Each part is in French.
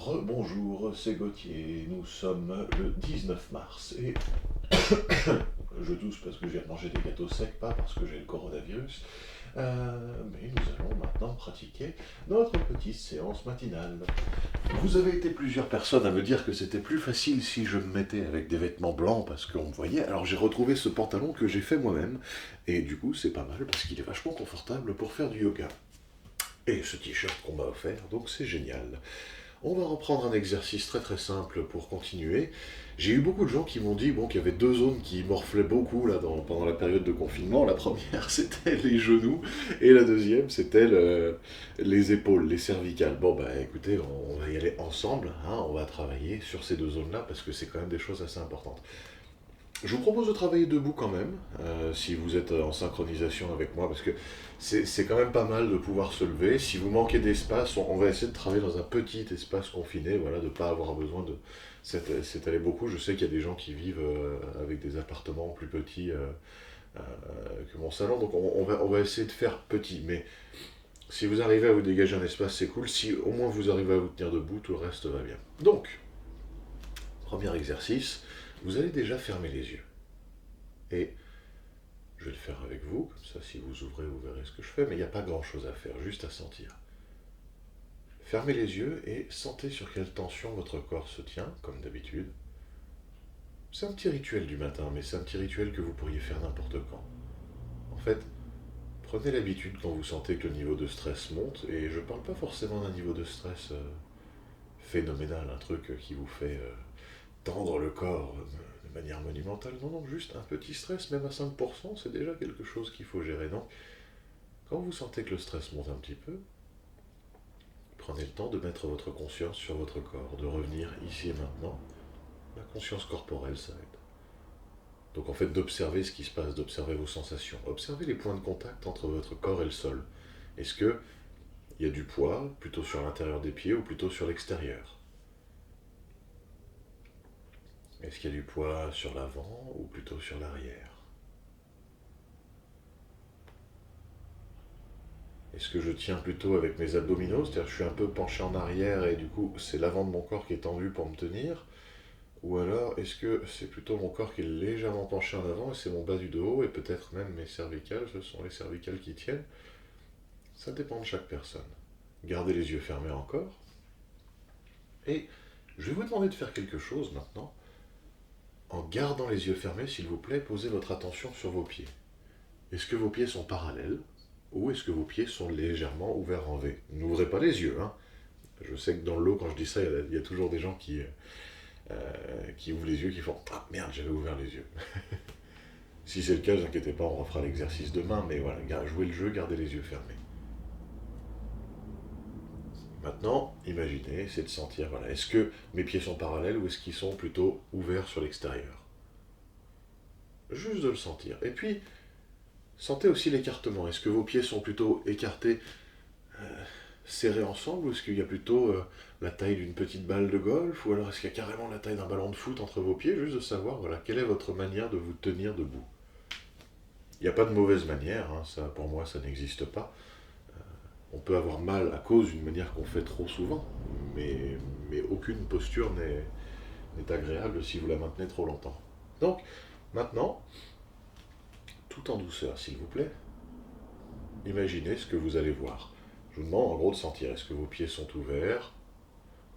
Rebonjour, c'est Gauthier, nous sommes le 19 mars et je tousse parce que j'ai mangé des gâteaux secs, pas parce que j'ai le coronavirus. Mais nous allons maintenant pratiquer notre petite séance matinale. Vous avez été plusieurs personnes à me dire que c'était plus facile si je me mettais avec des vêtements blancs parce qu'on me voyait. Alors j'ai retrouvé ce pantalon que j'ai fait moi-même et du coup c'est pas mal parce qu'il est vachement confortable pour faire du yoga. Et ce t-shirt qu'on m'a offert, donc c'est génial. On va reprendre un exercice très très simple pour continuer. J'ai eu beaucoup de gens qui m'ont dit bon, qu'il y avait deux zones qui morflaient beaucoup là, pendant la période de confinement. La première, c'était les genoux, et la deuxième, c'était les épaules, les cervicales. Bon, bah écoutez, on va y aller ensemble, hein, on va travailler sur ces deux zones-là, parce que c'est quand même des choses assez importantes. Je vous propose de travailler debout quand même, si vous êtes en synchronisation avec moi, parce que c'est quand même pas mal de pouvoir se lever. Si vous manquez d'espace, on va essayer de travailler dans un petit espace confiné, voilà, de ne pas avoir besoin de s'étaler beaucoup. Je sais qu'il y a des gens qui vivent avec des appartements plus petits que mon salon, donc on va essayer de faire petit. Mais si vous arrivez à vous dégager un espace, c'est cool. Si au moins vous arrivez à vous tenir debout, tout le reste va bien. Donc, premier exercice, vous allez déjà fermer les yeux. Et je vais le faire avec vous, comme ça si vous ouvrez, vous verrez ce que je fais, mais il n'y a pas grand-chose à faire, juste à sentir. Fermez les yeux et sentez sur quelle tension votre corps se tient, comme d'habitude. C'est un petit rituel du matin, mais c'est un petit rituel que vous pourriez faire n'importe quand. En fait, prenez l'habitude quand vous sentez que le niveau de stress monte, et je ne parle pas forcément d'un niveau de stress phénoménal, un truc qui vous fait tendre le corps de manière monumentale. Non, non, juste un petit stress, même à 5%, c'est déjà quelque chose qu'il faut gérer. Donc, quand vous sentez que le stress monte un petit peu, prenez le temps de mettre votre conscience sur votre corps, de revenir ici et maintenant. La conscience corporelle, ça aide. Donc en fait, d'observer ce qui se passe, d'observer vos sensations. Observez les points de contact entre votre corps et le sol. Est-ce qu'il y a du poids plutôt sur l'intérieur des pieds ou plutôt sur l'extérieur? Est-ce qu'il y a du poids sur l'avant ou plutôt sur l'arrière? Est-ce que je tiens plutôt avec mes abdominaux, c'est-à-dire que je suis un peu penché en arrière et du coup c'est l'avant de mon corps qui est tendu pour me tenir? Ou alors est-ce que c'est plutôt mon corps qui est légèrement penché en avant et c'est mon bas du dos et peut-être même mes cervicales, ce sont les cervicales qui tiennent? Ça dépend de chaque personne. Gardez les yeux fermés encore. Et je vais vous demander de faire quelque chose maintenant. En gardant les yeux fermés, s'il vous plaît, posez votre attention sur vos pieds. Est-ce que vos pieds sont parallèles ou est-ce que vos pieds sont légèrement ouverts en V? N'ouvrez pas les yeux, hein. Je sais que dans l'eau, quand je dis ça, il y a toujours des gens qui ouvrent les yeux, qui font ah merde, j'avais ouvert les yeux. Si c'est le cas, ne vous inquiétez pas, on refera l'exercice demain, mais voilà, jouez le jeu, gardez les yeux fermés. Maintenant, imaginez, c'est de sentir, voilà, est-ce que mes pieds sont parallèles ou est-ce qu'ils sont plutôt ouverts sur l'extérieur? Juste de le sentir. Et puis, sentez aussi l'écartement. Est-ce que vos pieds sont plutôt écartés, serrés ensemble, ou est-ce qu'il y a plutôt la taille d'une petite balle de golf, ou alors est-ce qu'il y a carrément la taille d'un ballon de foot entre vos pieds? Juste de savoir, voilà, quelle est votre manière de vous tenir debout. Il n'y a pas de mauvaise manière, hein, ça, pour moi, ça n'existe pas. On peut avoir mal à cause d'une manière qu'on fait trop souvent, mais aucune posture n'est agréable si vous la maintenez trop longtemps. Donc, maintenant, tout en douceur, s'il vous plaît, imaginez ce que vous allez voir. Je vous demande en gros de sentir, est-ce que vos pieds sont ouverts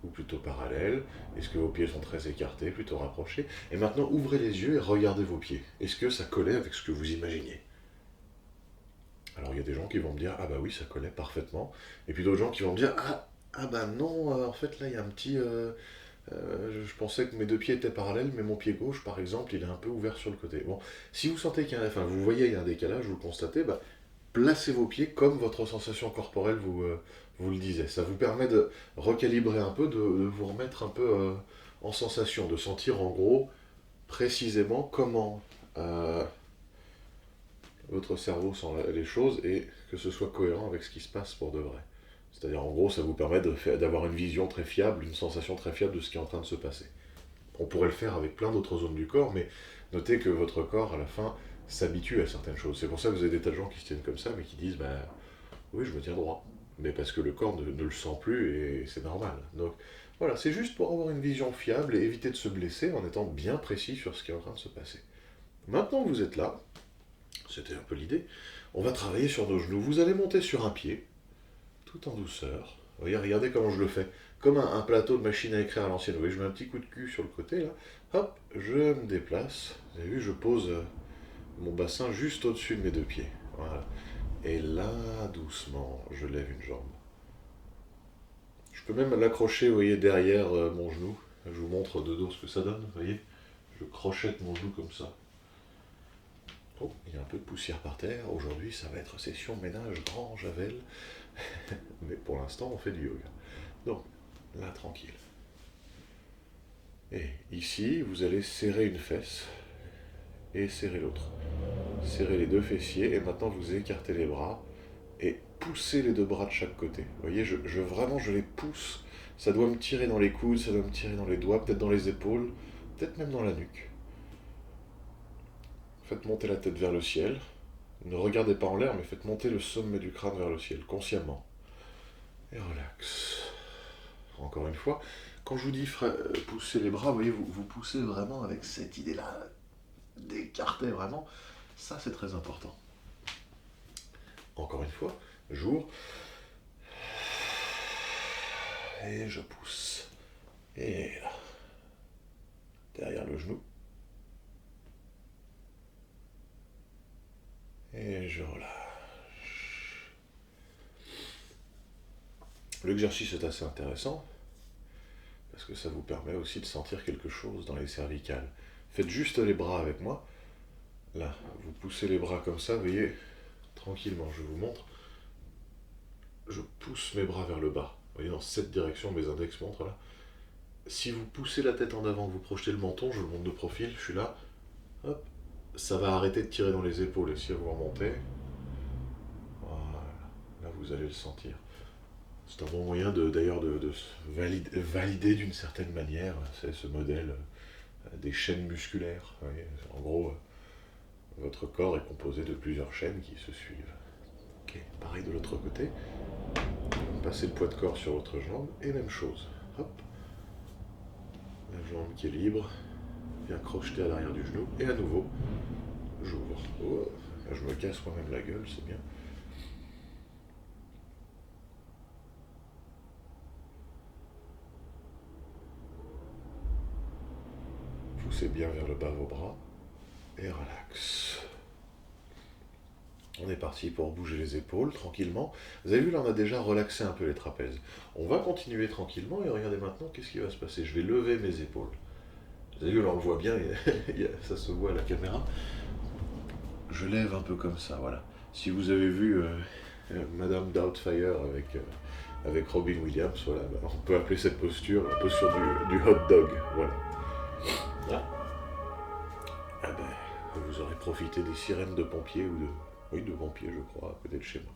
ou plutôt parallèles? Est-ce que vos pieds sont très écartés, plutôt rapprochés? Et maintenant, ouvrez les yeux et regardez vos pieds. Est-ce que ça collait avec ce que vous imaginiez? Alors il y a des gens qui vont me dire ah bah oui ça collait parfaitement, et puis d'autres gens qui vont me dire ah bah non, en fait là il y a un petit je pensais que mes deux pieds étaient parallèles, mais mon pied gauche par exemple il est un peu ouvert sur le côté. Bon, si vous sentez qu'il y a enfin vous voyez il y a un décalage, vous le constatez, bah placez vos pieds comme votre sensation corporelle vous le disait. Ça vous permet de recalibrer un peu, de vous remettre un peu en sensation, de sentir en gros précisément comment votre cerveau sent les choses et que ce soit cohérent avec ce qui se passe pour de vrai. C'est-à-dire, en gros, ça vous permet d'avoir une vision très fiable, une sensation très fiable de ce qui est en train de se passer. On pourrait le faire avec plein d'autres zones du corps, mais notez que votre corps, à la fin, s'habitue à certaines choses. C'est pour ça que vous avez des tas de gens qui se tiennent comme ça, mais qui disent, bah oui, je me tiens droit. mais parce que le corps ne le sent plus et c'est normal. Donc voilà, c'est juste pour avoir une vision fiable et éviter de se blesser en étant bien précis sur ce qui est en train de se passer. Maintenant que vous êtes là, c'était un peu l'idée, on va travailler sur nos genoux. Vous allez monter sur un pied, tout en douceur. Regardez comment je le fais. Comme un plateau de machine à écrire à l'ancienne. Vous voyez, je mets un petit coup de cul sur le côté, là. Hop, je me déplace. Vous avez vu, je pose mon bassin juste au-dessus de mes deux pieds. Voilà. Et là, doucement, je lève une jambe. Je peux même l'accrocher, vous voyez, derrière mon genou. Je vous montre de dos ce que ça donne, vous voyez. Je crochette mon genou comme ça. Oh, il y a un peu de poussière par terre. Aujourd'hui, ça va être session ménage grand javel. Mais pour l'instant, on fait du yoga. Donc, là, tranquille. Et ici, vous allez serrer une fesse et serrer l'autre. Serrez les deux fessiers et maintenant vous écartez les bras et poussez les deux bras de chaque côté. Vous voyez, vraiment, je les pousse. Ça doit me tirer dans les coudes, ça doit me tirer dans les doigts, peut-être dans les épaules, peut-être même dans la nuque. Faites monter la tête vers le ciel. Ne regardez pas en l'air, mais faites monter le sommet du crâne vers le ciel, consciemment. Et relax. Encore une fois, quand je vous dis pousser les bras, vous voyez, vous poussez vraiment avec cette idée-là d'écarter vraiment. Ça, c'est très important. Encore une fois, j'ouvre. Et je pousse. Et là. Derrière le genou. Et je relâche. L'exercice est assez intéressant parce que ça vous permet aussi de sentir quelque chose dans les cervicales. Faites juste les bras avec moi. Là, vous poussez les bras comme ça, vous voyez, tranquillement, je vous montre. Je pousse mes bras vers le bas. Vous voyez, dans cette direction, mes index montrent là. Si vous poussez la tête en avant, vous projetez le menton, je le monte de profil, je suis là. Hop, ça va arrêter de tirer dans les épaules et si vous remontez, voilà, là vous allez le sentir. C'est un bon moyen d'ailleurs de valider d'une certaine manière ce modèle des chaînes musculaires. Vous voyez, en gros, votre corps est composé de plusieurs chaînes qui se suivent. Ok, pareil de l'autre côté. Passez le poids de corps sur votre jambe et même chose. Hop, la jambe qui est libre vient crocheter à l'arrière du genou et à nouveau, j'ouvre. Oh, je me casse moi-même la gueule, c'est bien. Poussez bien vers le bas vos bras et relax. On est parti pour bouger les épaules tranquillement. Vous avez vu, là on a déjà relaxé un peu les trapèzes. On va continuer tranquillement et regardez maintenant qu'est-ce qui va se passer. Je vais lever mes épaules. Vous avez vu, là on le voit bien, ça se voit à la caméra. Je lève un peu comme ça, voilà. Si vous avez vu Madame Doubtfire avec Robin Williams, voilà, on peut appeler cette posture la posture du hot dog, voilà. Ah. Ah ben, vous aurez profité des sirènes de pompiers ou de... Oui, de pompiers, je crois, à côté de chez moi.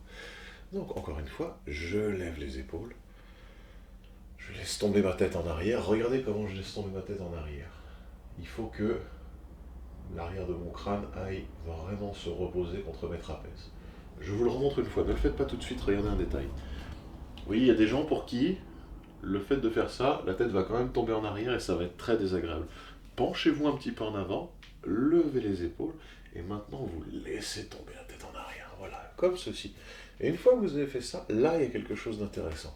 Donc, encore une fois, je lève les épaules. Je laisse tomber ma tête en arrière. Regardez comment je laisse tomber ma tête en arrière. Il faut que l'arrière de mon crâne aille vraiment se reposer contre mes trapèzes. Je vous le remontre une fois. Ne le faites pas tout de suite, regardez un détail. Oui, il y a des gens pour qui le fait de faire ça, la tête va quand même tomber en arrière et ça va être très désagréable. Penchez-vous un petit peu en avant, levez les épaules et maintenant vous laissez tomber la tête en arrière. Voilà, comme ceci. Et une fois que vous avez fait ça, là il y a quelque chose d'intéressant.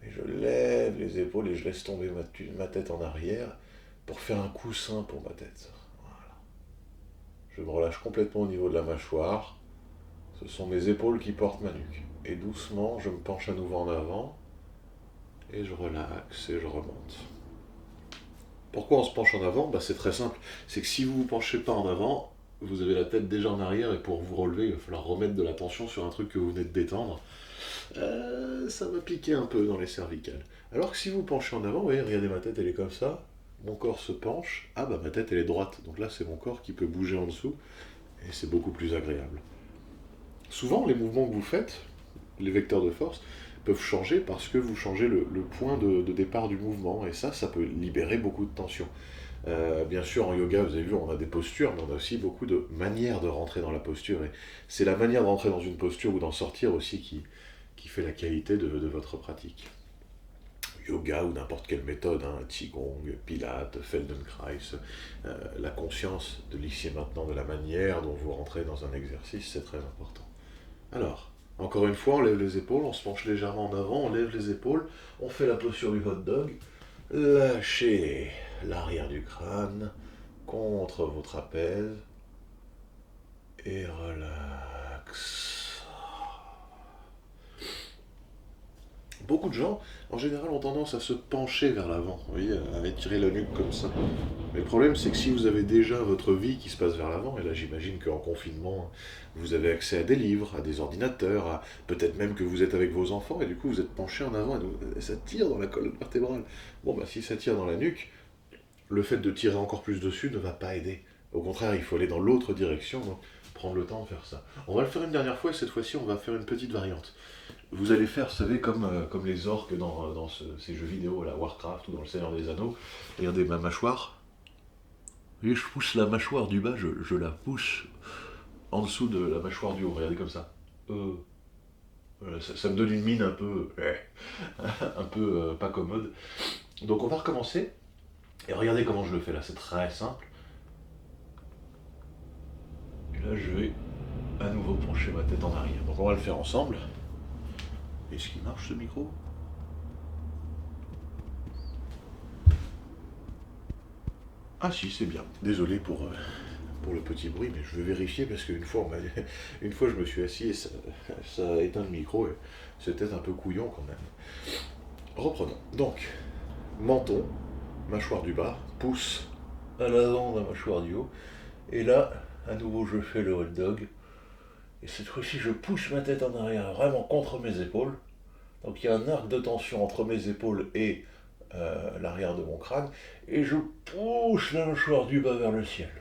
Et je lève les épaules et je laisse tomber ma tête en arrière pour faire un coussin pour ma tête. Voilà. Je me relâche complètement au niveau de la mâchoire. Ce sont mes épaules qui portent ma nuque. Et doucement, je me penche à nouveau en avant. Et je relaxe et je remonte. Pourquoi on se penche en avant? C'est très simple. C'est que si vous ne vous penchez pas en avant, vous avez la tête déjà en arrière et pour vous relever, il va falloir remettre de la tension sur un truc que vous venez de détendre. Ça va piquer un peu dans les cervicales. Alors que si vous penchez en avant, vous voyez, regardez ma tête, elle est comme ça. Mon corps se penche. Ah ma tête, elle est droite. Donc là, c'est mon corps qui peut bouger en dessous. Et c'est beaucoup plus agréable. Souvent, les mouvements que vous faites, les vecteurs de force, peuvent changer parce que vous changez le point de départ du mouvement et ça peut libérer beaucoup de tension. Bien sûr, en yoga, vous avez vu, on a des postures, mais on a aussi beaucoup de manières de rentrer dans la posture et c'est la manière de rentrer dans une posture ou d'en sortir aussi qui qui fait la qualité de votre pratique. Yoga ou n'importe quelle méthode, hein, Qigong, Pilates, Feldenkrais, la conscience de l'ici et maintenant, de la manière dont vous rentrez dans un exercice, c'est très important. Alors, encore une fois, on lève les épaules, on se penche légèrement en avant, on lève les épaules, on fait la posture du hot dog, lâchez l'arrière du crâne contre vos trapèzes et relax. Beaucoup de gens, en général, ont tendance à se pencher vers l'avant, vous voyez, à étirer la nuque comme ça. Mais le problème, c'est que si vous avez déjà votre vie qui se passe vers l'avant, et là j'imagine qu'en confinement, vous avez accès à des livres, à des ordinateurs, à peut-être même que vous êtes avec vos enfants, et du coup vous êtes penché en avant, et ça tire dans la colonne vertébrale. Bon, bah si ça tire dans la nuque, le fait de tirer encore plus dessus ne va pas aider. Au contraire, il faut aller dans l'autre direction, donc prendre le temps de faire ça. On va le faire une dernière fois, et cette fois-ci, on va faire une petite variante. Vous allez faire, vous savez, comme les orques dans ces jeux vidéo, la Warcraft ou dans le Seigneur des Anneaux. Regardez ma mâchoire. Et je pousse la mâchoire du bas, je la pousse en dessous de la mâchoire du haut. Regardez comme ça. Ça me donne une mine un peu, pas commode. Donc on va recommencer. Et regardez comment je le fais là, c'est très simple. Et là je vais à nouveau pencher ma tête en arrière. Donc on va le faire ensemble. Est-ce qu'il marche ce micro? Ah si, c'est bien. Désolé pour le petit bruit, mais je vais vérifier parce qu'une fois, une fois je me suis assis et ça a éteint le micro et c'était un peu couillon quand même. Reprenons. Donc, menton, mâchoire du bas, pouce à l'avant de la mâchoire du haut. Et là, à nouveau, je fais le hot dog. Et cette fois-ci, je pousse ma tête en arrière, vraiment contre mes épaules. Donc il y a un arc de tension entre mes épaules et l'arrière de mon crâne. Et je pousse la mâchoire du bas vers le ciel.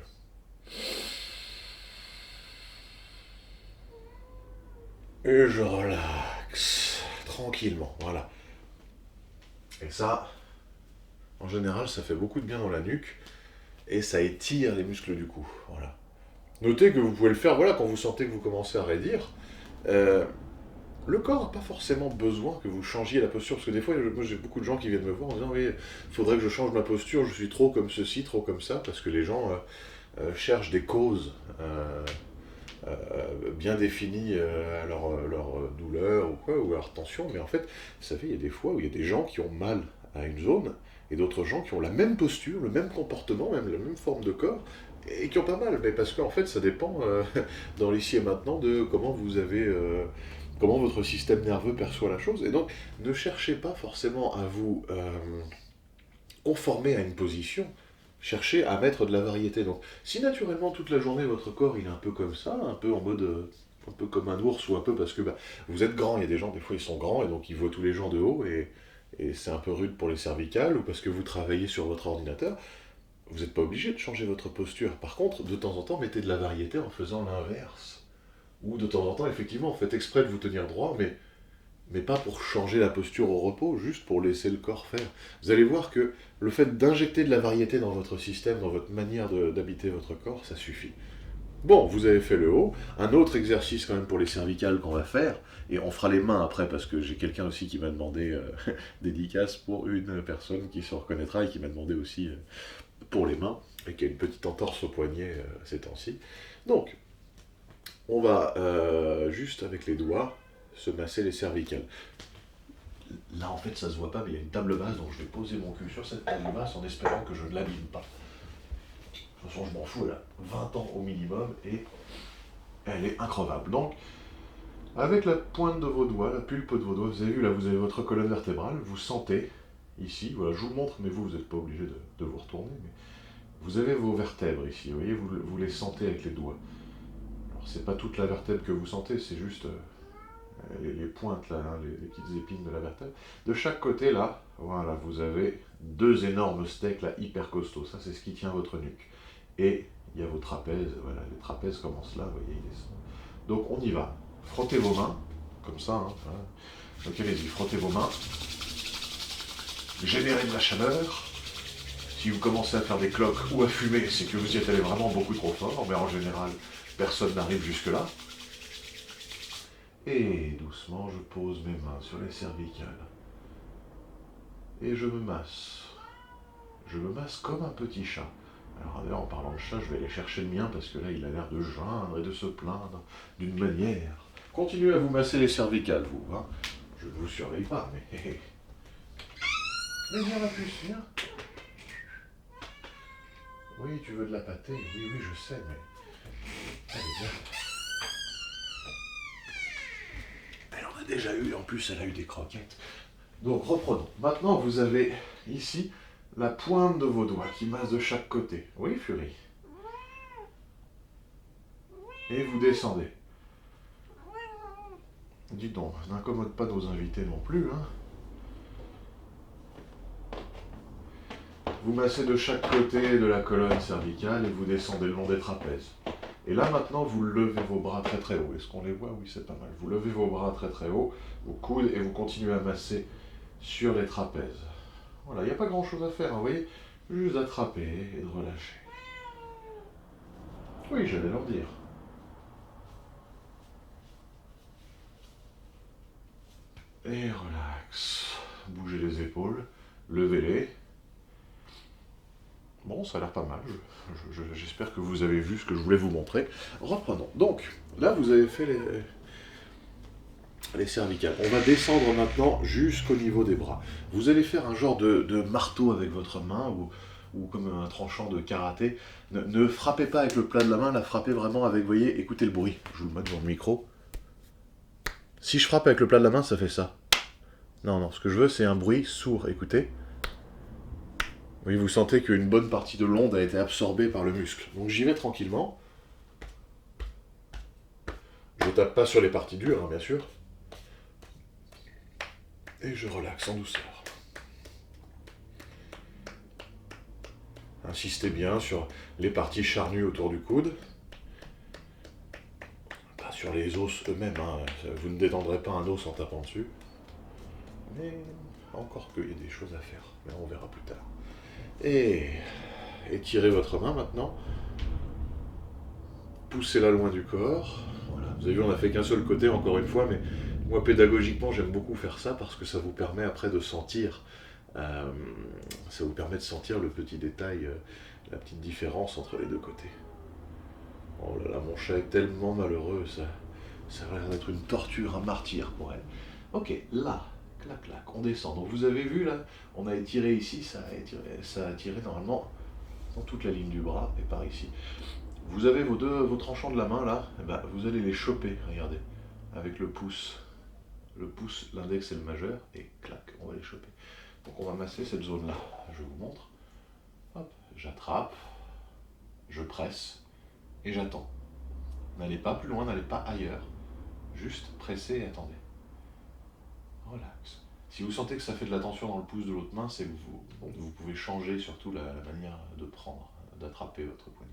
Et je relaxe tranquillement, voilà. Et ça, en général, ça fait beaucoup de bien dans la nuque. Et ça étire les muscles du cou, voilà. Notez que vous pouvez le faire, voilà, quand vous sentez que vous commencez à raidir. Le corps n'a pas forcément besoin que vous changiez la posture, parce que des fois, moi j'ai beaucoup de gens qui viennent me voir en disant « Oui, il faudrait que je change ma posture, je suis trop comme ceci, trop comme ça », parce que les gens cherchent des causes bien définies à leur douleur ou quoi, ou à leur tension, mais en fait, vous savez, il y a des fois où il y a des gens qui ont mal à une zone, et d'autres gens qui ont la même posture, le même comportement, même la même forme de corps, et qui ont pas mal, mais parce qu'en fait, ça dépend dans l'ici et maintenant de comment vous avez... comment votre système nerveux perçoit la chose. Et donc, ne cherchez pas forcément à vous conformer à une position, cherchez à mettre de la variété. Donc, si naturellement, toute la journée, votre corps, il est un peu comme ça, un peu en mode... un peu comme un ours, ou un peu parce que vous êtes grand, il y a des gens, des fois, ils sont grands, et donc ils voient tous les gens de haut, et c'est un peu rude pour les cervicales, ou parce que vous travaillez sur votre ordinateur, vous n'êtes pas obligé de changer votre posture. Par contre, de temps en temps, mettez de la variété en faisant l'inverse. Ou de temps en temps, effectivement, faites exprès de vous tenir droit, mais pas pour changer la posture au repos, juste pour laisser le corps faire. Vous allez voir que le fait d'injecter de la variété dans votre système, dans votre manière d'habiter votre corps, ça suffit. Bon, vous avez fait le haut. Un autre exercice quand même pour les cervicales qu'on va faire, et on fera les mains après, parce que j'ai quelqu'un aussi qui m'a demandé dédicace pour une personne qui se reconnaîtra et qui m'a demandé aussi pour les mains, et qui a une petite entorse au poignet ces temps-ci. Donc, on va juste avec les doigts se masser les cervicales. Là en fait ça se voit pas mais il y a une table basse donc je vais poser mon cul sur cette table basse en espérant que je ne l'abîme pas. De toute façon je m'en fous, elle a 20 ans au minimum et elle est increvable. Donc avec la pointe de vos doigts, la pulpe de vos doigts, vous avez vu là vous avez votre colonne vertébrale, vous sentez ici, voilà je vous le montre mais vous n'êtes pas obligé de vous retourner, mais vous avez vos vertèbres ici, vous voyez, vous les sentez avec les doigts. C'est pas toute la vertèbre que vous sentez, c'est juste les pointes là, hein, les petites épines de la vertèbre. De chaque côté là, voilà, vous avez deux énormes steaks là, hyper costauds. Ça c'est ce qui tient votre nuque. Et il y a vos trapèzes, voilà, les trapèzes commencent là, vous voyez, ils descendent. Donc on y va. Frottez vos mains, comme ça, hein, voilà. Donc allez-y, frottez vos mains. Générez de la chaleur. Si vous commencez à faire des cloques ou à fumer, c'est que vous y êtes allé vraiment beaucoup trop fort, mais en général, personne n'arrive jusque-là. Et doucement, je pose mes mains sur les cervicales. Et je me masse. Je me masse comme un petit chat. Alors d'ailleurs, en parlant de chat, je vais aller chercher le mien parce que là, il a l'air de geindre et de se plaindre d'une manière. Continuez à vous masser les cervicales, vous. Hein. Je ne vous surveille pas, mais... Mais viens, ma puce, viens. Oui, tu veux de la pâtée. Oui, oui, je sais, mais... Allez, viens. Elle en a déjà eu, en plus, elle a eu des croquettes. Donc, reprenons. Maintenant, vous avez ici la pointe de vos doigts qui masse de chaque côté. Oui, Fury. Et vous descendez. Dis donc, n'incommode pas nos invités non plus, hein. Vous massez de chaque côté de la colonne cervicale et vous descendez le long des trapèzes. Et là maintenant, vous levez vos bras très très haut. Est-ce qu'on les voit? Oui, c'est pas mal. Vous levez vos bras très très haut, vos coudes, et vous continuez à masser sur les trapèzes. Voilà, il n'y a pas grand chose à faire, hein, vous voyez? Juste attraper et de relâcher. Oui, j'allais leur dire. Et relax. Bougez les épaules, levez-les. Bon, ça a l'air pas mal. J'espère que vous avez vu ce que je voulais vous montrer. Reprenons. Donc, là, vous avez fait les cervicales. On va descendre maintenant jusqu'au niveau des bras. Vous allez faire un genre de marteau avec votre main ou comme un tranchant de karaté. Ne frappez pas avec le plat de la main, la frappez vraiment avec, vous voyez, écoutez le bruit. Je vous le mets devant le micro. Si je frappe avec le plat de la main, ça fait ça. Non, non, ce que je veux, c'est un bruit sourd. Écoutez. Oui, vous sentez qu'une bonne partie de l'onde a été absorbée par le muscle. Donc j'y vais tranquillement. Je tape pas sur les parties dures, hein, bien sûr. Et je relaxe en douceur. Insistez bien sur les parties charnues autour du coude. Pas sur les os eux-mêmes, hein. Vous ne détendrez pas un os en tapant dessus. Mais encore qu'il y a des choses à faire. Mais on verra plus tard. Et étirez votre main maintenant. Poussez-la loin du corps. Voilà. Vous avez vu, on n'a fait qu'un seul côté encore une fois, mais moi pédagogiquement j'aime beaucoup faire ça parce que ça vous permet après de sentir, ça vous permet de sentir le petit détail, la petite différence entre les deux côtés. Oh là là, mon chat est tellement malheureux, ça a l'air d'être une torture, un martyr pour elle. Ok, là, clac clac, on descend. Donc vous avez vu là, on a étiré ici, ça a tiré normalement dans toute la ligne du bras et par ici. Vous avez vos tranchants de la main là, et ben, vous allez les choper, regardez, avec le pouce, l'index et le majeur, et clac, on va les choper. Donc on va masser cette zone là, je vous montre. Hop, j'attrape, je presse, et j'attends. N'allez pas plus loin, n'allez pas ailleurs, juste pressez et attendez. Relax. Si vous sentez que ça fait de la tension dans le pouce de l'autre main, c'est que vous pouvez changer surtout la manière de prendre, d'attraper votre poignet.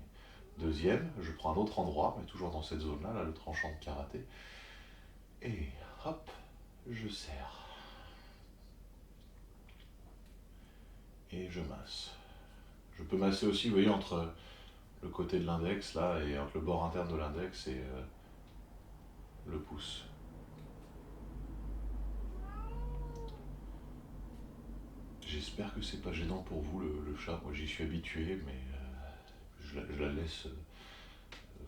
Deuxième, je prends un autre endroit, mais toujours dans cette zone-là, là, le tranchant de karaté. Et hop, je serre. Et je masse. Je peux masser aussi, vous voyez, entre le côté de l'index, là, et entre le bord interne de l'index et le pouce. J'espère que c'est pas gênant pour vous, le chat. Moi, j'y suis habitué, mais je la laisse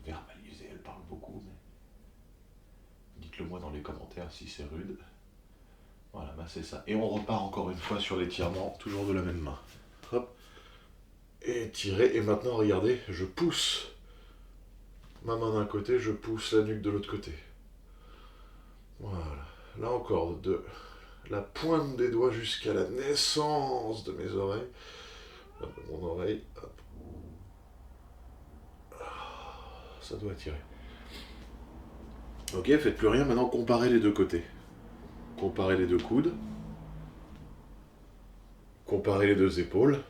verbaliser. Elle parle beaucoup, mais dites-le moi dans les commentaires si c'est rude. Voilà, bah c'est ça. Et on repart encore une fois sur l'étirement, toujours de la même main. Hop. Et tirez. Et maintenant, regardez, je pousse ma main d'un côté, je pousse la nuque de l'autre côté. Voilà. Là encore, de la pointe des doigts jusqu'à la naissance de mes oreilles. De mon oreille. Hop. Ça doit tirer. Ok, faites plus rien. Maintenant, comparez les deux côtés. Comparez les deux coudes. Comparez les deux épaules.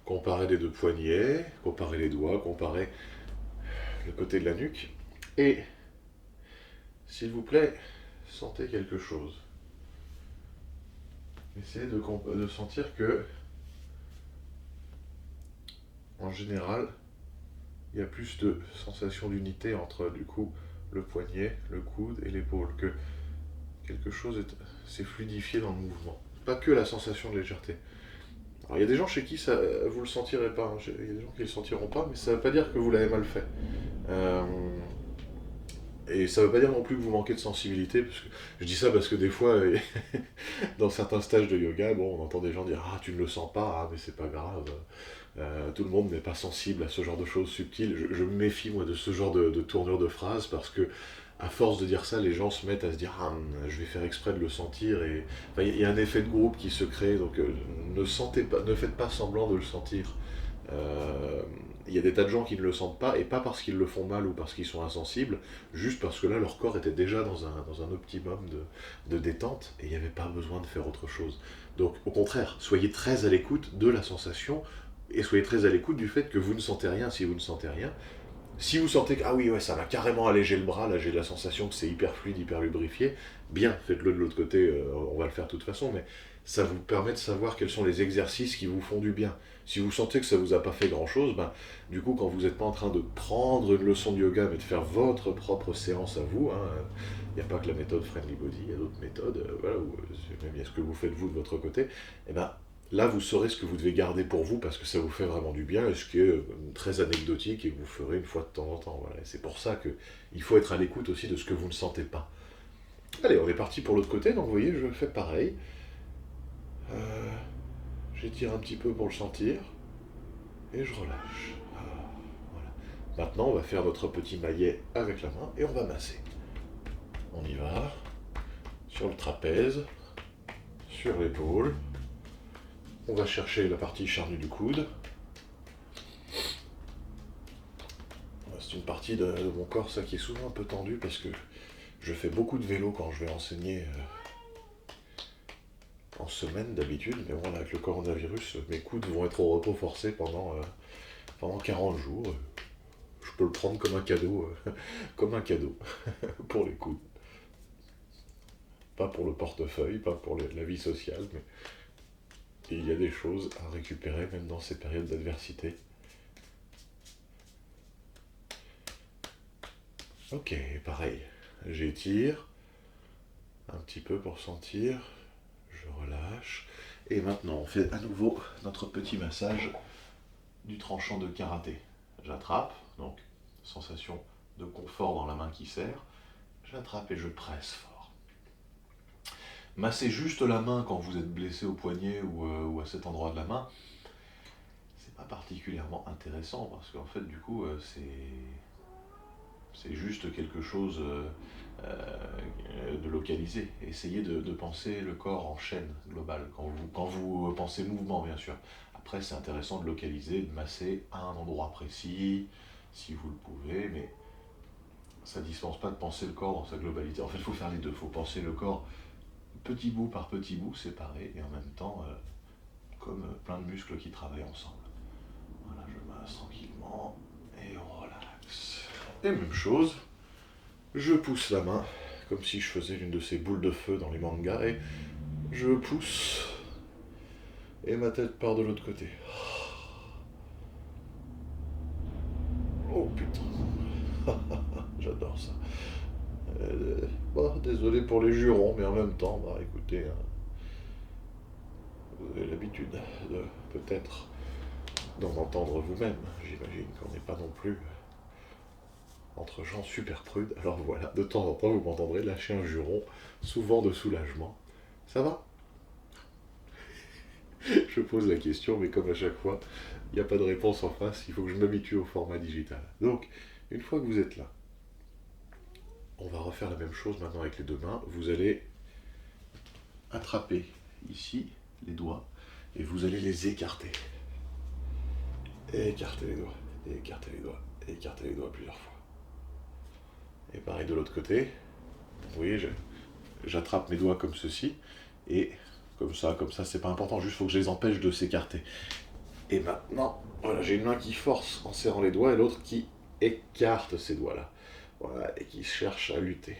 Comparez les deux poignets. Comparez les doigts. Comparez le côté de la nuque. Et, s'il vous plaît, sentez quelque chose. Essayez de sentir que, en général, il y a plus de sensation d'unité entre, du coup, le poignet, le coude et l'épaule, que quelque chose s'est fluidifié dans le mouvement. Pas que la sensation de légèreté. Alors il y a des gens chez qui ça, vous le sentirez pas, hein. Il y a des gens qui le sentiront pas, mais ça veut pas dire que vous l'avez mal fait. Euh, et ça veut pas dire non plus que vous manquez de sensibilité, parce que je dis ça parce que des fois, dans certains stages de yoga, bon, on entend des gens dire ah tu ne le sens pas, ah mais c'est pas grave. Tout le monde n'est pas sensible à ce genre de choses subtiles. Je me méfie moi de ce genre de tournure de phrase parce que à force de dire ça, les gens se mettent à se dire ah je vais faire exprès de le sentir et enfin, il y a un effet de groupe qui se crée donc ne sentez pas, ne faites pas semblant de le sentir. Euh, il y a des tas de gens qui ne le sentent pas, et pas parce qu'ils le font mal ou parce qu'ils sont insensibles, juste parce que là, leur corps était déjà dans un optimum de détente, et il n'y avait pas besoin de faire autre chose. Donc, au contraire, soyez très à l'écoute de la sensation, et soyez très à l'écoute du fait que vous ne sentez rien si vous ne sentez rien. Si vous sentez que, ah oui, ouais, ça m'a carrément allégé le bras, là j'ai la sensation que c'est hyper fluide, hyper lubrifié, bien, faites-le de l'autre côté, on va le faire de toute façon, mais ça vous permet de savoir quels sont les exercices qui vous font du bien. Si vous sentez que ça vous a pas fait grand chose, ben, du coup, quand vous n'êtes pas en train de prendre une leçon de yoga, mais de faire votre propre séance à vous, il n'y a pas que la méthode Friendly Body, il y a d'autres méthodes, voilà, même il y a ce que vous faites vous de votre côté, et ben, là, vous saurez ce que vous devez garder pour vous parce que ça vous fait vraiment du bien et ce qui est très anecdotique et que vous ferez une fois de temps en temps. Voilà. Et c'est pour ça qu'il faut être à l'écoute aussi de ce que vous ne sentez pas. Allez, on est parti pour l'autre côté. Donc, vous voyez, je fais pareil. J'étire un petit peu pour le sentir et je relâche. Voilà. Maintenant, on va faire notre petit maillet avec la main et on va masser. On y va. Sur le trapèze, sur l'épaule. On va chercher la partie charnue du coude. C'est une partie de mon corps, ça, qui est souvent un peu tendue parce que je fais beaucoup de vélo quand je vais enseigner en semaine d'habitude. Mais bon, là, avec le coronavirus, mes coudes vont être au repos forcé pendant 40 jours. Je peux le prendre comme un cadeau, comme un cadeau pour les coudes. Pas pour le portefeuille, pas pour la vie sociale, mais il y a des choses à récupérer même dans ces périodes d'adversité. Ok, pareil. J'étire un petit peu pour sentir. Je relâche. Et maintenant, on fait à nouveau notre petit massage du tranchant de karaté. J'attrape, donc sensation de confort dans la main qui serre. J'attrape et je presse fort. Masser juste la main quand vous êtes blessé au poignet ou à cet endroit de la main, c'est pas particulièrement intéressant parce qu'en fait, du coup, c'est juste quelque chose de localisé. Essayez de penser le corps en chaîne globale, quand vous pensez mouvement bien sûr. Après c'est intéressant de localiser, de masser à un endroit précis, si vous le pouvez, mais ça ne dispense pas de penser le corps dans sa globalité. En fait il faut faire les deux, il faut penser le corps petit bout par petit bout, séparé, et en même temps comme plein de muscles qui travaillent ensemble. Voilà, je masse tranquillement, et on relaxe. Et même chose, je pousse la main, comme si je faisais l'une de ces boules de feu dans les mangas, et je pousse, et ma tête part de l'autre côté. Oh putain, j'adore ça. Bon, désolé pour les jurons, mais en même temps, bah écoutez, vous avez l'habitude de peut-être d'en entendre vous-même. J'imagine qu'on n'est pas non plus entre gens super prudes. Alors voilà, de temps en temps, vous m'entendrez lâcher un juron, souvent de soulagement. Ça va? Je pose la question, mais comme à chaque fois, il n'y a pas de réponse en face, il faut que je m'habitue au format digital. Donc, une fois que vous êtes là, on va refaire la même chose maintenant avec les deux mains. Vous allez attraper ici les doigts et vous allez les écarter. Écartez les doigts, écartez les doigts, écartez les doigts plusieurs fois. Et pareil de l'autre côté. Vous voyez, j'attrape mes doigts comme ceci et comme ça, c'est pas important, juste faut que je les empêche de s'écarter. Et maintenant, voilà, j'ai une main qui force en serrant les doigts et l'autre qui écarte ces doigts-là. Voilà, et qui cherche à lutter.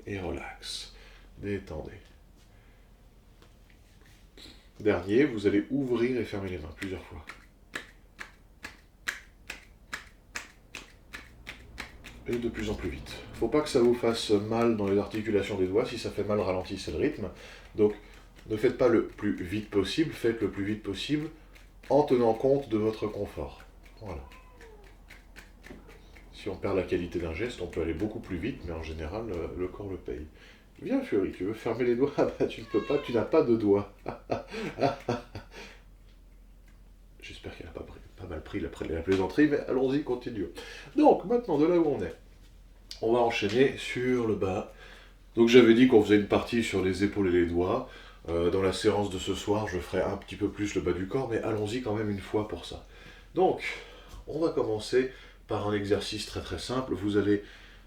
Et relax. Détendez. Dernier, vous allez ouvrir et fermer les mains plusieurs fois. et de plus en plus vite. Faut pas que ça vous fasse mal dans les articulations des doigts. Si ça fait mal, ralentissez le rythme. Donc, ne faites pas le plus vite possible, faites le plus vite possible en tenant compte de votre confort. Voilà. Si on perd la qualité d'un geste, on peut aller beaucoup plus vite, mais en général, le corps le paye. Viens, Fury, tu veux fermer les doigts? Ah bah, tu ne peux pas, tu n'as pas de doigts. J'espère qu'elle n'a pas mal pris la plaisanterie, mais allons-y, continuons. Donc, maintenant, de là où on va enchaîner sur le bas. Donc, j'avais dit qu'on faisait une partie sur les épaules et les doigts. Dans la séance de ce soir, je ferai un petit peu plus le bas du corps, mais allons-y quand même une fois pour ça. Donc, on va commencer par un exercice très très simple. Vous allez...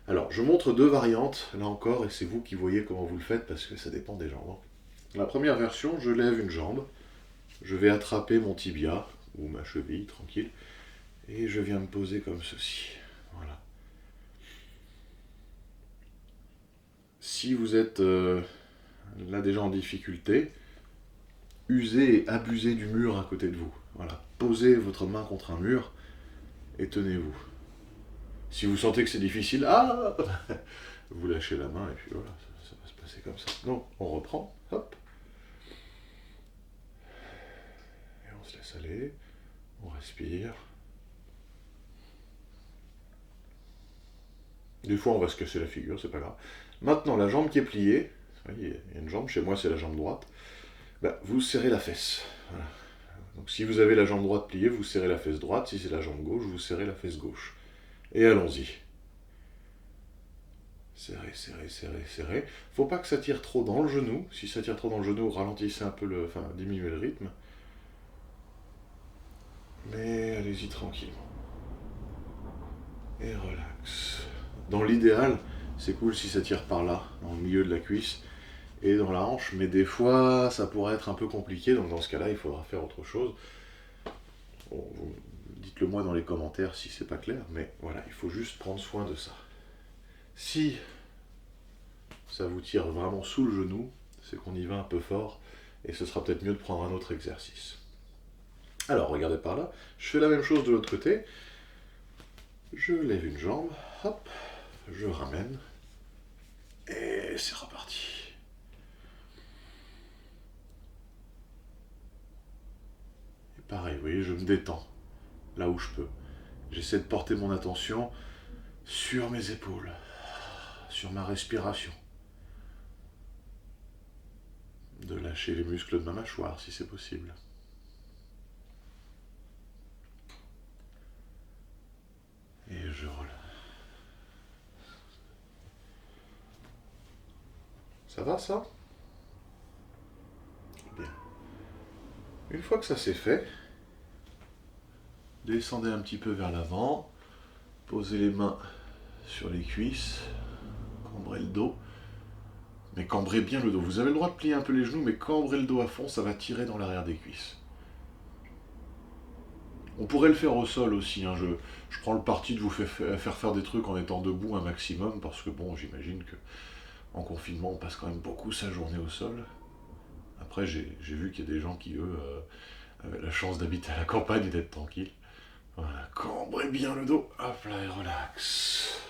Alors, je montre deux variantes, là encore, et c'est vous qui voyez comment vous le faites, parce que ça dépend des jambes. La première version, je lève une jambe, je vais attraper mon tibia, ou ma cheville, tranquille, et je viens me poser comme ceci. Voilà. Si vous êtes là déjà en difficulté, usez et abusez du mur à côté de vous. Voilà. Posez votre main contre un mur et tenez-vous. Si vous sentez que c'est difficile, vous lâchez la main et puis voilà, ça va se passer comme ça. Donc, on reprend, hop. Et on se laisse aller, on respire. Des fois, on va se casser la figure, c'est pas grave. Maintenant, la jambe qui est pliée, il y a une jambe, chez moi c'est la jambe droite, vous serrez la fesse. Voilà. Donc si vous avez la jambe droite pliée, vous serrez la fesse droite. Si c'est la jambe gauche, vous serrez la fesse gauche. Et allons-y. Serrez, serrez, serrez, serrez. Faut pas que ça tire trop dans le genou. Si ça tire trop dans le genou, ralentissez un peu diminuez le rythme. Mais allez-y tranquillement. Et relax. Dans l'idéal, c'est cool si ça tire par là, dans le milieu de la cuisse et dans la hanche, mais des fois ça pourrait être un peu compliqué, donc dans ce cas-là, il faudra faire autre chose. Bon, dites-le moi dans les commentaires si c'est pas clair, mais voilà, il faut juste prendre soin de ça. Si ça vous tire vraiment sous le genou, c'est qu'on y va un peu fort, et ce sera peut-être mieux de prendre un autre exercice. Alors, regardez par là, je fais la même chose de l'autre côté, je lève une jambe, hop, je ramène, et c'est reparti. Et pareil, vous voyez, je me détends, là où je peux. J'essaie de porter mon attention sur mes épaules, sur ma respiration. De lâcher les muscles de ma mâchoire si c'est possible. Et je relâche. Ça va ça? Bien. Une fois que ça c'est fait, descendez un petit peu vers l'avant, posez les mains sur les cuisses, cambrez le dos, mais cambrez bien le dos. Vous avez le droit de plier un peu les genoux, mais cambrez le dos à fond, ça va tirer dans l'arrière des cuisses. On pourrait le faire au sol aussi, hein. Je prends le parti de vous faire des trucs en étant debout un maximum, parce que bon, j'imagine que en confinement, on passe quand même beaucoup sa journée au sol. Après, j'ai vu qu'il y a des gens qui, eux, avaient la chance d'habiter à la campagne et d'être tranquilles. Voilà, cambrez bien le dos, hop là, et relax.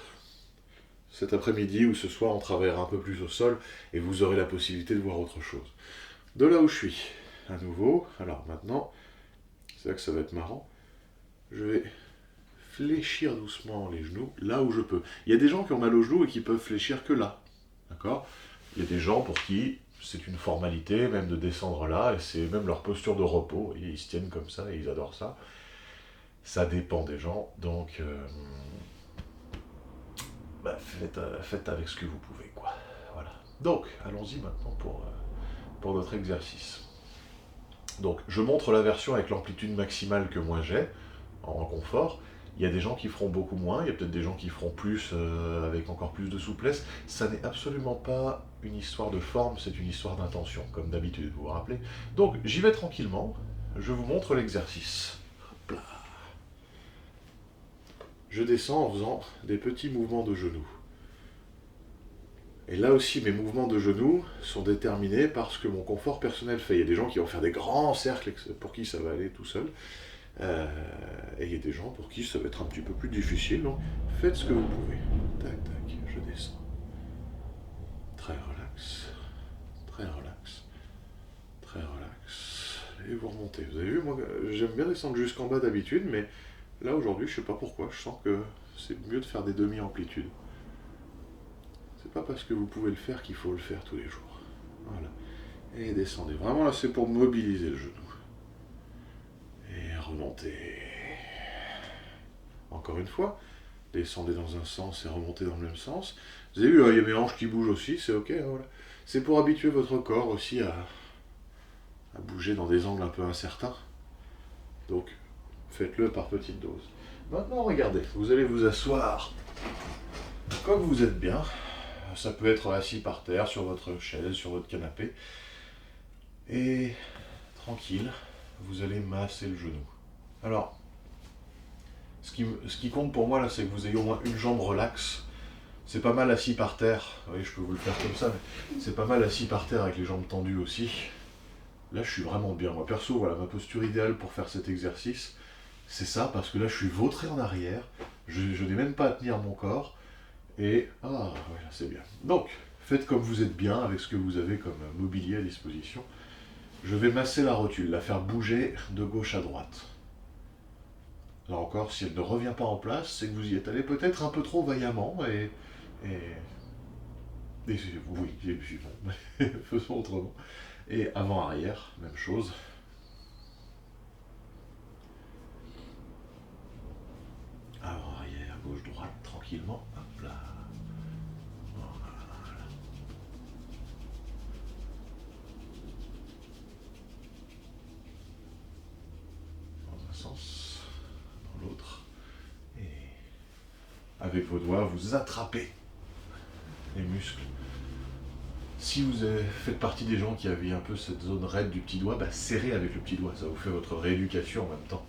Cet après-midi ou ce soir, on travaillera un peu plus au sol, et vous aurez la possibilité de voir autre chose. De là où je suis, à nouveau, alors maintenant, c'est là que ça va être marrant, je vais fléchir doucement les genoux, là où je peux. Il y a des gens qui ont mal aux genoux et qui peuvent fléchir que là, d'accord? Il y a des gens pour qui c'est une formalité, même de descendre là, et c'est même leur posture de repos, et ils se tiennent comme ça, et ils adorent ça. Ça dépend des gens, donc faites avec ce que vous pouvez, quoi. Voilà. Donc, allons-y maintenant pour notre exercice. Donc, je montre la version avec l'amplitude maximale que moi j'ai, en confort. Il y a des gens qui feront beaucoup moins, il y a peut-être des gens qui feront plus avec encore plus de souplesse. Ça n'est absolument pas une histoire de forme, c'est une histoire d'intention, comme d'habitude, vous vous rappelez. Donc, j'y vais tranquillement, je vous montre l'exercice. Hop là. Je descends en faisant des petits mouvements de genoux. Et là aussi, mes mouvements de genoux sont déterminés par ce que mon confort personnel fait. Il y a des gens qui vont faire des grands cercles, pour qui ça va aller tout seul. Et il y a des gens pour qui ça va être un petit peu plus difficile, donc faites ce que vous pouvez. Tac, tac, je descends. Très relax, très relax, très relax. Et vous remontez. Vous avez vu, moi, j'aime bien descendre jusqu'en bas d'habitude, mais là, aujourd'hui, je sais pas pourquoi, je sens que c'est mieux de faire des demi-amplitudes. C'est pas parce que vous pouvez le faire qu'il faut le faire tous les jours. Voilà. Et descendez. Vraiment, là, c'est pour mobiliser le genou. Et remontez. Encore une fois, descendez dans un sens et remontez dans le même sens. Vous avez vu, il y a mes hanches qui bougent aussi, c'est ok. Hein, voilà. C'est pour habituer votre corps aussi à bouger dans des angles un peu incertains. Donc, faites-le par petites doses. Maintenant, regardez, vous allez vous asseoir comme vous êtes bien. Ça peut être assis par terre, sur votre chaise, sur votre canapé. Et tranquille, vous allez masser le genou. Alors, ce qui compte pour moi là, c'est que vous ayez au moins une jambe relaxe. C'est pas mal assis par terre. Oui, je peux vous le faire comme ça, mais c'est pas mal assis par terre avec les jambes tendues aussi. Là, je suis vraiment bien. Moi, perso, voilà, ma posture idéale pour faire cet exercice, c'est ça, parce que là, je suis vautré en arrière. Je n'ai même pas à tenir mon corps. Et, ah, ouais, là, c'est bien. Donc, faites comme vous êtes bien avec ce que vous avez comme mobilier à disposition. Je vais masser la rotule, la faire bouger de gauche à droite. Là encore, si elle ne revient pas en place, c'est que vous y êtes allé peut-être un peu trop vaillamment et oui, bon, faisons autrement. Et avant-arrière, même chose. Avant-arrière, gauche-droite, tranquillement. Hop là. Voilà. Dans un sens, dans l'autre. Et avec vos doigts, vous attrapez les muscles. Si vous faites partie des gens qui avaient un peu cette zone raide du petit doigt, bah, serrez avec le petit doigt, ça vous fait votre rééducation en même temps.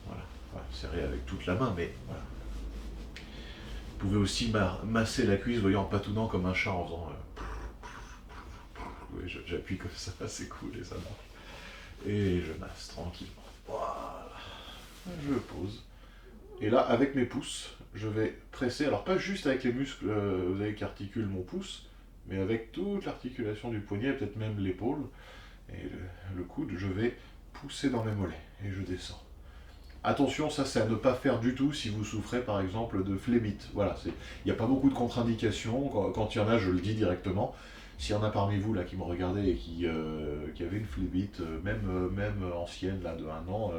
Voilà, enfin, serrez avec toute la main, mais voilà. Vous pouvez aussi masser la cuisse, voyez, en patounant comme un chat en faisant... Oui, j'appuie comme ça, c'est cool et ça marche. Et je masse tranquillement. Voilà. Je pose. Et là, avec mes pouces, je vais presser, alors pas juste avec les muscles, vous savez, qui articulent mon pouce, mais avec toute l'articulation du poignet, peut-être même l'épaule, et le coude, je vais pousser dans mes mollets, et je descends. Attention, ça c'est à ne pas faire du tout si vous souffrez par exemple de phlébite. Voilà, il n'y a pas beaucoup de contre-indications, quand il y en a, je le dis directement. S'il y en a parmi vous là qui me regardaient et qui avaient une phlébite, même ancienne, là, de 1 an,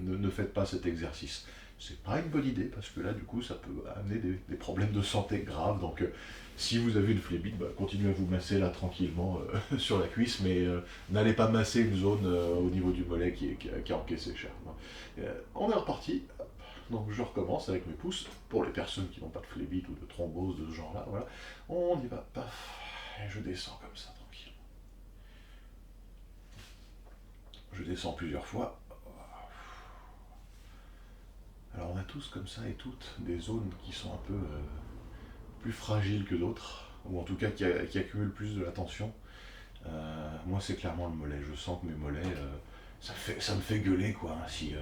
ne faites pas cet exercice. C'est pas une bonne idée parce que là, du coup, ça peut amener des problèmes de santé graves. Donc, si vous avez une phlébite, bah, continuez à vous masser là tranquillement sur la cuisse, mais n'allez pas masser une zone au niveau du mollet qui a encaissé cher. On est reparti. Donc, je recommence avec mes pouces. Pour les personnes qui n'ont pas de phlébite ou de thrombose de ce genre-là, voilà. On y va, paf. Et je descends comme ça, tranquille. Je descends plusieurs fois. Alors on a tous comme ça et toutes des zones qui sont un peu plus fragiles que d'autres, ou en tout cas qui accumulent plus de la tension. Moi c'est clairement le mollet, je sens que mes mollets, ça me fait gueuler quoi, hein, si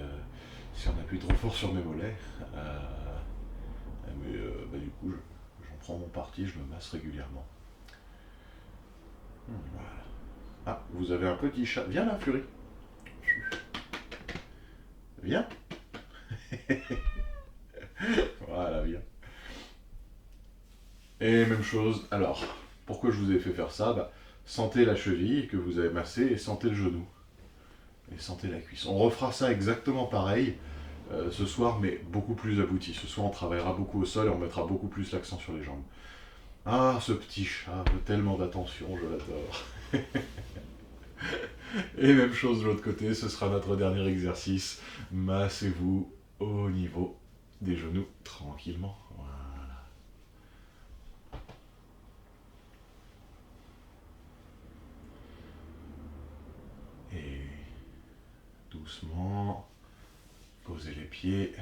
on appuie trop fort sur mes mollets. Mais bah, du coup j'en prends mon parti, je me masse régulièrement. Voilà. Ah, vous avez un petit chat. Viens là, Fury. Viens. Voilà, viens. Et même chose, alors, pourquoi je vous ai fait faire ça, bah, sentez la cheville que vous avez massée et sentez le genou. Et sentez la cuisse. On refera ça exactement pareil ce soir, mais beaucoup plus abouti. Ce soir, on travaillera beaucoup au sol et on mettra beaucoup plus l'accent sur les jambes. Ah, ce petit chat, tellement d'attention, je l'adore. Et même chose de l'autre côté, ce sera notre dernier exercice. Massez-vous au niveau des genoux tranquillement. Voilà. Et doucement, posez les pieds.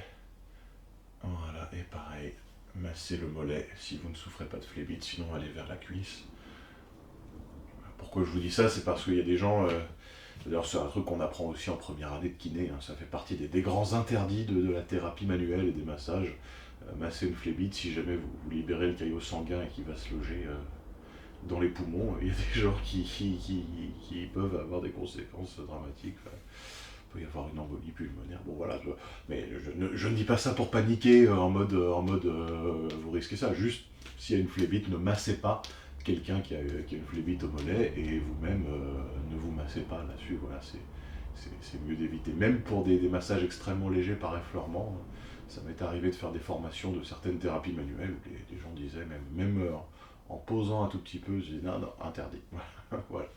Voilà, et pareil, massez le mollet si vous ne souffrez pas de phlébite, sinon allez vers la cuisse. Pourquoi je vous dis ça, c'est parce qu'il y a des gens D'ailleurs, c'est un truc qu'on apprend aussi en première année de kiné, hein. Ça fait partie des grands interdits de la thérapie manuelle et des massages. Masser une phlébite, si jamais vous libérez le caillot sanguin et qu'il va se loger dans les poumons, il y a des gens qui peuvent avoir des conséquences dramatiques. Enfin, il peut y avoir une embolie pulmonaire. Bon voilà, mais je ne dis pas ça pour paniquer vous risquez ça. Juste, s'il y a une phlébite, ne massez pas quelqu'un qui a une phlébite au mollet et vous-même ne vous massez pas là-dessus. Voilà, c'est mieux d'éviter. Même pour des massages extrêmement légers par effleurement, ça m'est arrivé de faire des formations de certaines thérapies manuelles où les gens disaient, même en posant un tout petit peu, je dis non, non, interdit. Voilà.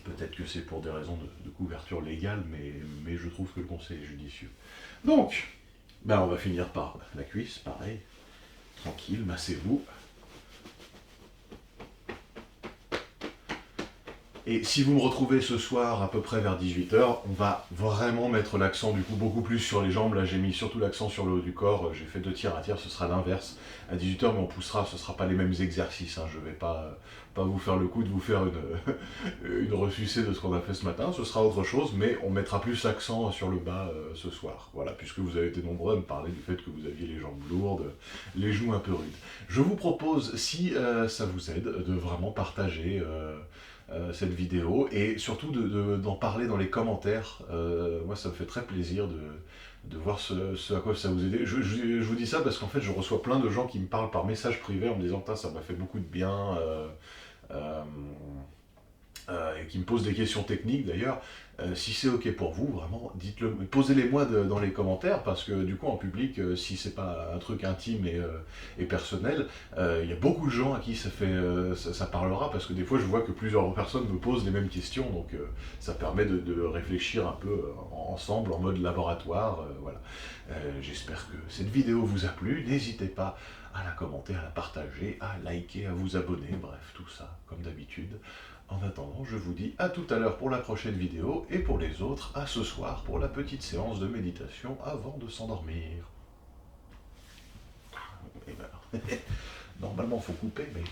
Peut-être que c'est pour des raisons de couverture légale, mais je trouve que le conseil est judicieux. Donc, on va finir par la cuisse, pareil. Tranquille, massez-vous. Et si vous me retrouvez ce soir à peu près vers 18h, on va vraiment mettre l'accent du coup beaucoup plus sur les jambes. Là j'ai mis surtout l'accent sur le haut du corps, j'ai fait 2 tiers à tiers, ce sera l'inverse. À 18h, mais on poussera, ce ne sera pas les mêmes exercices, hein. Je ne vais pas vous faire le coup de vous faire une ressucée de ce qu'on a fait ce matin, ce sera autre chose, mais on mettra plus l'accent sur le bas ce soir. Voilà, puisque vous avez été nombreux à me parler du fait que vous aviez les jambes lourdes, les genoux un peu rudes. Je vous propose, si ça vous aide, de vraiment partager cette vidéo et surtout d'en parler dans les commentaires. Moi ça me fait très plaisir de voir ce à quoi ça vous aide. Je vous dis ça parce qu'en fait je reçois plein de gens qui me parlent par message privé en me disant ça m'a fait beaucoup de bien euh, et qui me posent des questions techniques d'ailleurs. Si c'est ok pour vous, vraiment, dites-le, posez-les moi dans les commentaires, parce que du coup en public, si c'est pas un truc intime et personnel, il y a beaucoup de gens à qui ça parlera, parce que des fois je vois que plusieurs personnes me posent les mêmes questions, donc ça permet de réfléchir un peu ensemble en mode laboratoire. Voilà. J'espère que cette vidéo vous a plu, n'hésitez pas à la commenter, à la partager, à liker, à vous abonner, bref, tout ça, comme d'habitude. En attendant, je vous dis à tout à l'heure pour la prochaine vidéo, et pour les autres, à ce soir pour la petite séance de méditation avant de s'endormir. Et ben, normalement, faut couper, mais